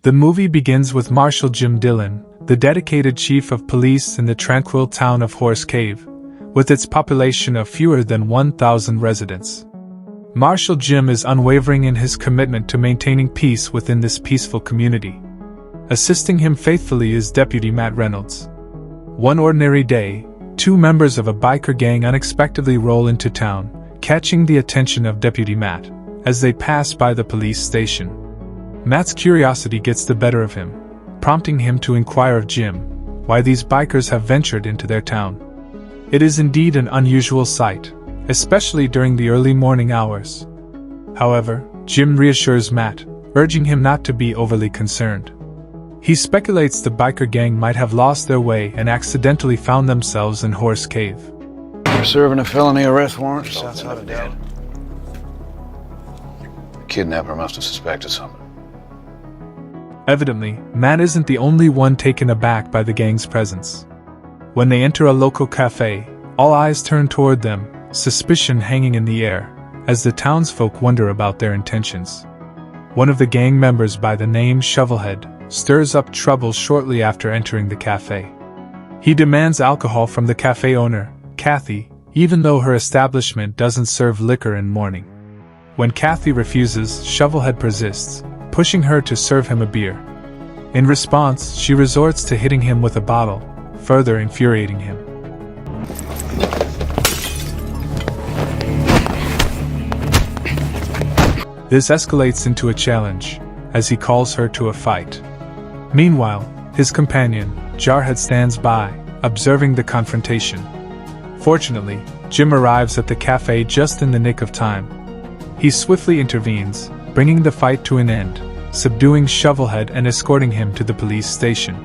The movie begins with Marshal Jim Dillon, the dedicated chief of police in the tranquil town of Horse Cave, with its population of fewer than 1,000 residents. Marshal Jim is unwavering in his commitment to maintaining peace within this peaceful community. Assisting him faithfully is Deputy Matt Reynolds. One ordinary day, two members of a biker gang unexpectedly roll into town, catching the attention of Deputy Matt as they pass by the police station. Matt's curiosity gets the better of him, prompting him to inquire of Jim why these bikers have ventured into their town. It is indeed an unusual sight, especially during the early morning hours. However, Jim reassures Matt, urging him not to be overly concerned. He speculates the biker gang might have lost their way and accidentally found themselves in Horse Cave. You're serving a felony arrest warrant just outside of Dallas. The kidnapper must have suspected something. Evidently, Matt isn't the only one taken aback by the gang's presence. When they enter a local cafe, all eyes turn toward them, suspicion hanging in the air, as the townsfolk wonder about their intentions. One of the gang members by the name Shovelhead stirs up trouble shortly after entering the cafe. He demands alcohol from the cafe owner, Kathy, even though her establishment doesn't serve liquor in morning. When Kathy refuses, Shovelhead persists, pushing her to serve him a beer. In response, she resorts to hitting him with a bottle, further infuriating him. This escalates into a challenge, as he calls her to a fight. Meanwhile, his companion, Jarhead, stands by, observing the confrontation. Fortunately, Jim arrives at the cafe just in the nick of time. He swiftly intervenes, bringing the fight to an end, subduing Shovelhead and escorting him to the police station.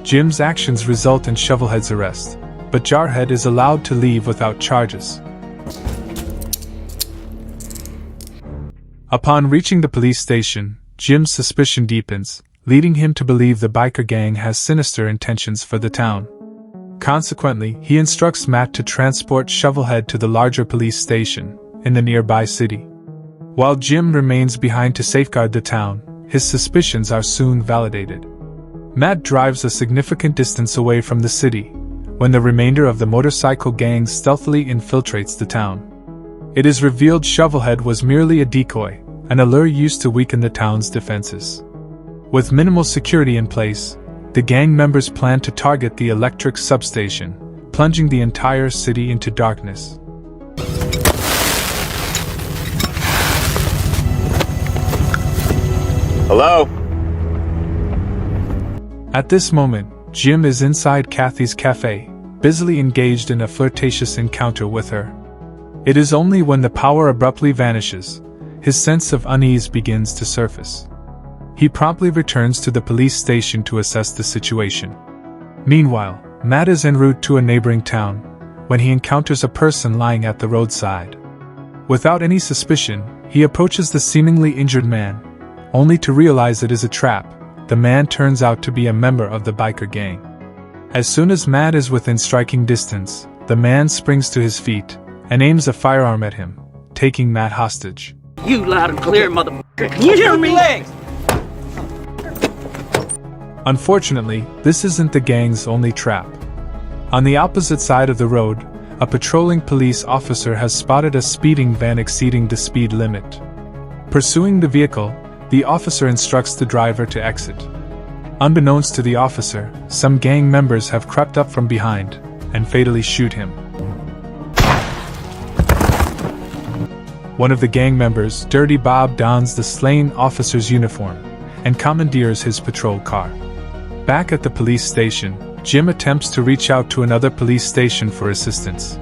Jim's actions result in Shovelhead's arrest, but Jarhead is allowed to leave without charges. Upon reaching the police station, Jim's suspicion deepens, leading him to believe the biker gang has sinister intentions for the town. Consequently, he instructs Matt to transport Shovelhead to the larger police station in the nearby city. While Jim remains behind to safeguard the town, his suspicions are soon validated. Matt drives a significant distance away from the city, when the remainder of the motorcycle gang stealthily infiltrates the town. It is revealed Shovelhead was merely a decoy, an allure used to weaken the town's defenses. With minimal security in place, the gang members plan to target the electric substation, plunging the entire city into darkness. Hello? At this moment, Jim is inside Kathy's cafe, busily engaged in a flirtatious encounter with her. It is only when the power abruptly vanishes, his sense of unease begins to surface. He promptly returns to the police station to assess the situation. Meanwhile, Matt is en route to a neighboring town, when he encounters a person lying at the roadside. Without any suspicion, he approaches the seemingly injured man, only to realize it is a trap. The man turns out to be a member of the biker gang. As soon as Matt is within striking distance, the man springs to his feet and aims a firearm at him, taking Matt hostage. You loud and clear, motherfucker. Can you hear me? Unfortunately, this isn't the gang's only trap. On the opposite side of the road, a patrolling police officer has spotted a speeding van exceeding the speed limit. Pursuing the vehicle, the officer instructs the driver to exit. Unbeknownst to the officer, some gang members have crept up from behind and fatally shoot him. One of the gang members, Dirty Bob, dons the slain officer's uniform and commandeers his patrol car. Back at the police station, Jim attempts to reach out to another police station for assistance,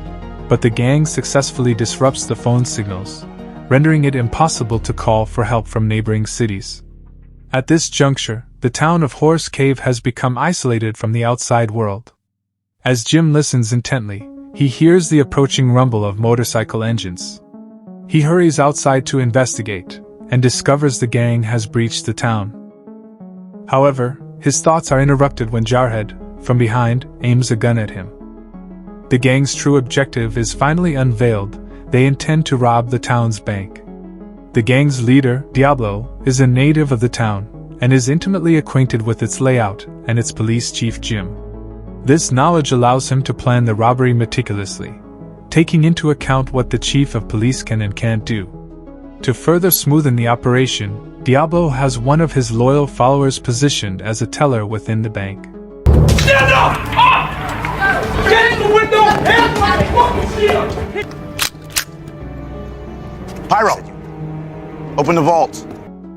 but the gang successfully disrupts the phone signals, rendering it impossible to call for help from neighboring cities. At this juncture, the town of Horse Cave has become isolated from the outside world. As Jim listens intently, he hears the approaching rumble of motorcycle engines. He hurries outside to investigate, and discovers the gang has breached the town. However, his thoughts are interrupted when Jarhead, from behind, aims a gun at him. The gang's true objective is finally unveiled. They intend to rob the town's bank. The gang's leader, Diablo, is a native of the town, and is intimately acquainted with its layout and its police chief Jim. This knowledge allows him to plan the robbery meticulously, taking into account what the chief of police can and can't do. To further smoothen the operation, Diablo has one of his loyal followers positioned as a teller within the bank. Stand up! Up! Get in the window! Hands like fucking shield! Pyro! Open the vault.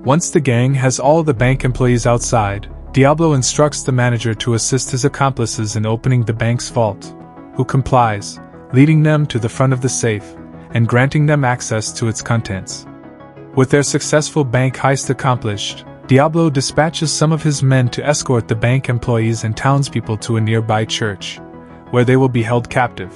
Once the gang has all the bank employees outside, Diablo instructs the manager to assist his accomplices in opening the bank's vault, who complies, leading them to the front of the safe and granting them access to its contents. With their successful bank heist accomplished, Diablo dispatches some of his men to escort the bank employees and townspeople to a nearby church, where they will be held captive.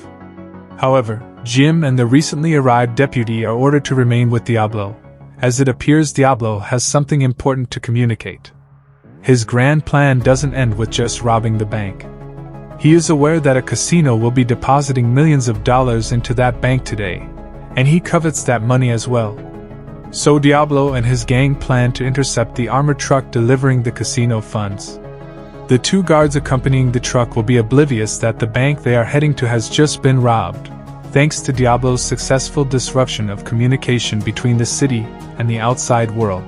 However, Jim and the recently arrived deputy are ordered to remain with Diablo, as it appears Diablo has something important to communicate. His grand plan doesn't end with just robbing the bank. He is aware that a casino will be depositing millions of dollars into that bank today, and he covets that money as well. So Diablo and his gang plan to intercept the armored truck delivering the casino funds. The two guards accompanying the truck will be oblivious that the bank they are heading to has just been robbed, thanks to Diablo's successful disruption of communication between the city and the outside world.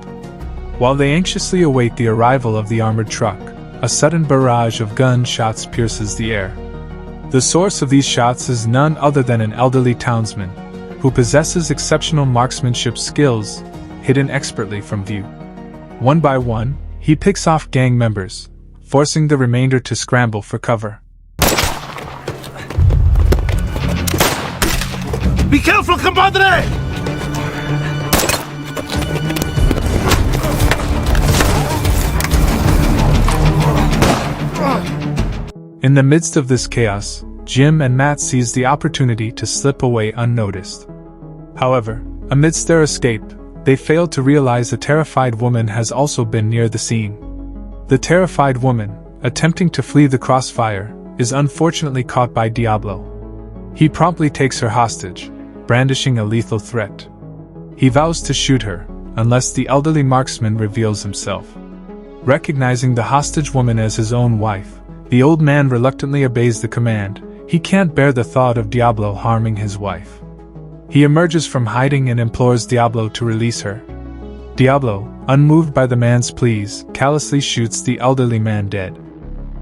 While they anxiously await the arrival of the armored truck, a sudden barrage of gunshots pierces the air. The source of these shots is none other than an elderly townsman, who possesses exceptional marksmanship skills, hidden expertly from view. One by one, he picks off gang members, forcing the remainder to scramble for cover. Be careful, compadre! In the midst of this chaos, Jim and Matt seize the opportunity to slip away unnoticed. However, amidst their escape, they fail to realize a terrified woman has also been near the scene. The terrified woman, attempting to flee the crossfire, is unfortunately caught by Diablo. He promptly takes her hostage, brandishing a lethal threat. He vows to shoot her, unless the elderly marksman reveals himself. Recognizing the hostage woman as his own wife, the old man reluctantly obeys the command. He can't bear the thought of Diablo harming his wife. He emerges from hiding and implores Diablo to release her. Diablo, unmoved by the man's pleas, callously shoots the elderly man dead.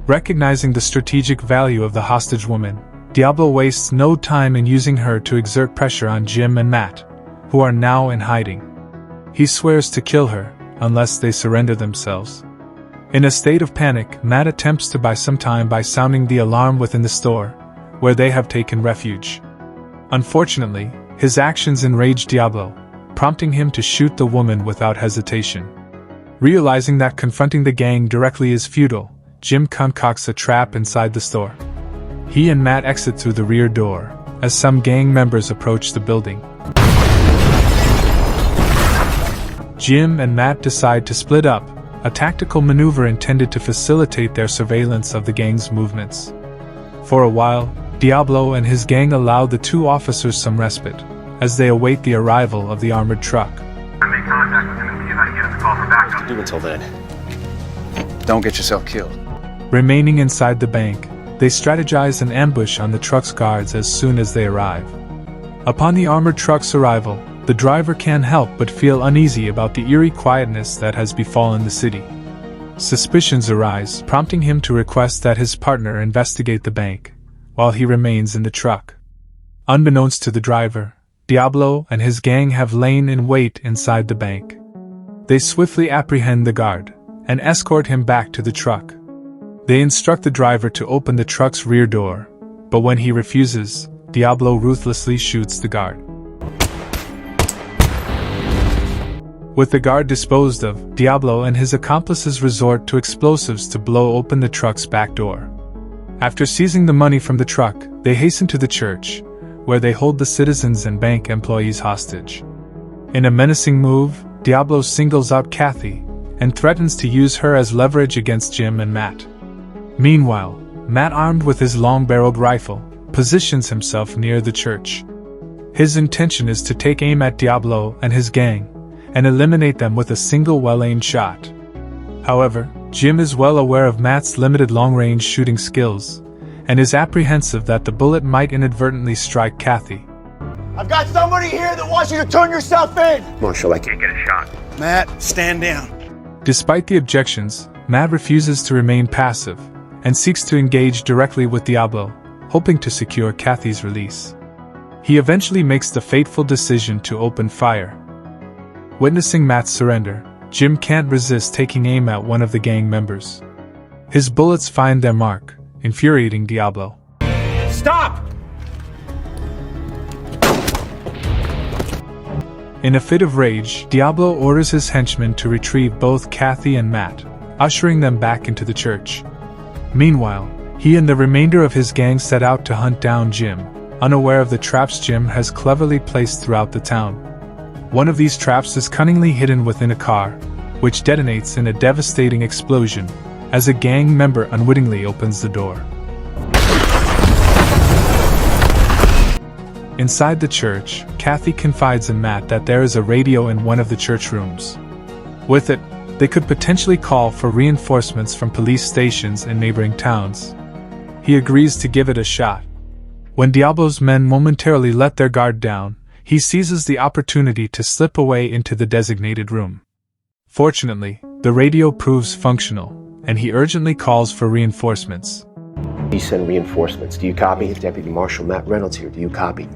Recognizing the strategic value of the hostage woman, Diablo wastes no time in using her to exert pressure on Jim and Matt, who are now in hiding. He swears to kill her, unless they surrender themselves. In a state of panic, Matt attempts to buy some time by sounding the alarm within the store, where they have taken refuge. Unfortunately, his actions enrage Diablo, prompting him to shoot the woman without hesitation. Realizing that confronting the gang directly is futile, Jim concocts a trap inside the store. He and Matt exit through the rear door, as some gang members approach the building. Jim and Matt decide to split up, a tactical maneuver intended to facilitate their surveillance of the gang's movements. For a while, Diablo and his gang allow the two officers some respite, as they await the arrival of the armored truck. Make contact with him and see if I can get him to call for backup. Do until then. Don't get yourself killed. Remaining inside the bank, they strategize an ambush on the truck's guards as soon as they arrive. Upon the armored truck's arrival, the driver can't help but feel uneasy about the eerie quietness that has befallen the city. Suspicions arise, prompting him to request that his partner investigate the bank, while he remains in the truck. Unbeknownst to the driver, Diablo and his gang have lain in wait inside the bank. They swiftly apprehend the guard, and escort him back to the truck. They instruct the driver to open the truck's rear door, but when he refuses, Diablo ruthlessly shoots the guard. With the guard disposed of, Diablo and his accomplices resort to explosives to blow open the truck's back door. After seizing the money from the truck, they hasten to the church, where they hold the citizens and bank employees hostage. In a menacing move, Diablo singles out Kathy and threatens to use her as leverage against Jim and Matt. Meanwhile, Matt, armed with his long-barreled rifle, positions himself near the church. His intention is to take aim at Diablo and his gang, and eliminate them with a single well-aimed shot. However, Jim is well aware of Matt's limited long-range shooting skills, and is apprehensive that the bullet might inadvertently strike Kathy. I've got somebody here that wants you to turn yourself in. Marshal, I can't get a shot. Matt, stand down. Despite the objections, Matt refuses to remain passive, and seeks to engage directly with Diablo, hoping to secure Kathy's release. He eventually makes the fateful decision to open fire. Witnessing Matt's surrender, Jim can't resist taking aim at one of the gang members. His bullets find their mark, infuriating Diablo. Stop! In a fit of rage, Diablo orders his henchmen to retrieve both Kathy and Matt, ushering them back into the church. Meanwhile, he and the remainder of his gang set out to hunt down Jim, unaware of the traps Jim has cleverly placed throughout the town. One of these traps is cunningly hidden within a car, which detonates in a devastating explosion as a gang member unwittingly opens the door. Inside the church, Kathy confides in Matt that there is a radio in one of the church rooms. With it, they could potentially call for reinforcements from police stations in neighboring towns. He agrees to give it a shot. When Diablo's men momentarily let their guard down, he seizes the opportunity to slip away into the designated room. Fortunately, the radio proves functional, and he urgently calls for reinforcements. You send reinforcements. Do you copy? Deputy Marshal Matt Reynolds here. Do you copy?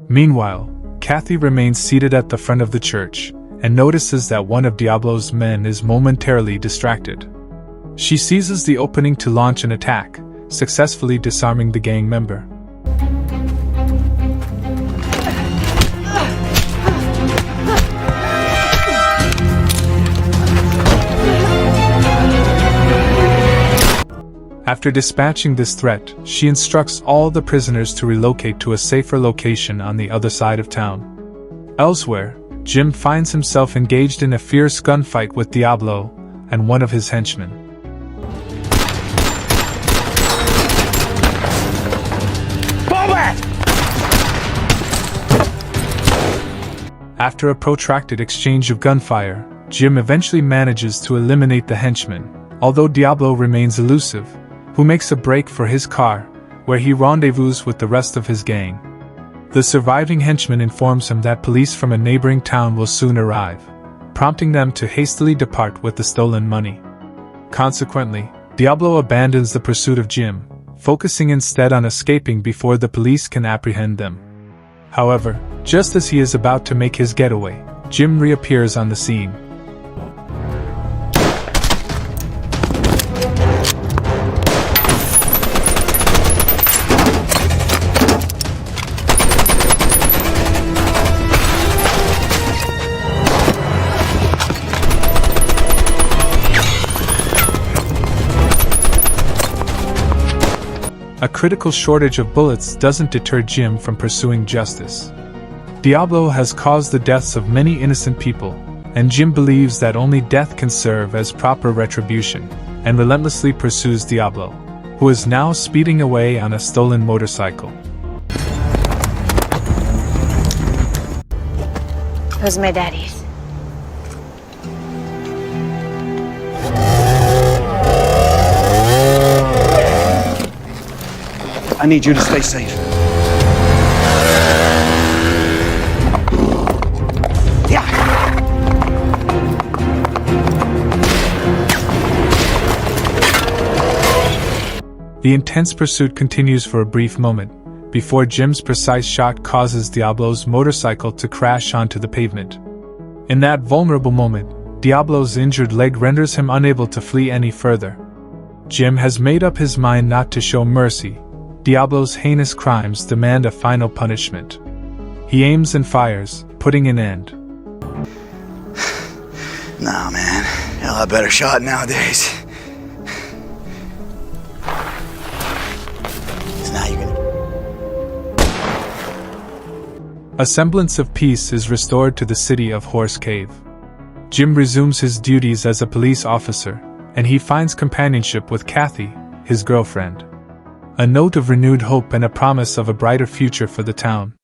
Meanwhile, Kathy remains seated at the front of the church, and notices that one of Diablo's men is momentarily distracted. She seizes the opening to launch an attack, successfully disarming the gang member. After dispatching this threat, she instructs all the prisoners to relocate to a safer location on the other side of town. Elsewhere, Jim finds himself engaged in a fierce gunfight with Diablo and one of his henchmen. After a protracted exchange of gunfire, Jim eventually manages to eliminate the henchman, although Diablo remains elusive, who makes a break for his car, where he rendezvous with the rest of his gang. The surviving henchman informs him that police from a neighboring town will soon arrive, prompting them to hastily depart with the stolen money. Consequently, Diablo abandons the pursuit of Jim, focusing instead on escaping before the police can apprehend them. However, just as he is about to make his getaway, Jim reappears on the scene. A critical shortage of bullets doesn't deter Jim from pursuing justice. Diablo has caused the deaths of many innocent people, and Jim believes that only death can serve as proper retribution, and relentlessly pursues Diablo, who is now speeding away on a stolen motorcycle. Who's my daddy's? I need you to stay safe. Yeah. The intense pursuit continues for a brief moment, before Jim's precise shot causes Diablo's motorcycle to crash onto the pavement. In that vulnerable moment, Diablo's injured leg renders him unable to flee any further. Jim has made up his mind not to show mercy. Diablo's heinous crimes demand a final punishment. He aims and fires, putting an end. Nah, man. Hell, a better shot nowadays. So now you're gonna... A semblance of peace is restored to the city of Horse Cave. Jim resumes his duties as a police officer, and he finds companionship with Kathy, his girlfriend. A note of renewed hope and a promise of a brighter future for the town.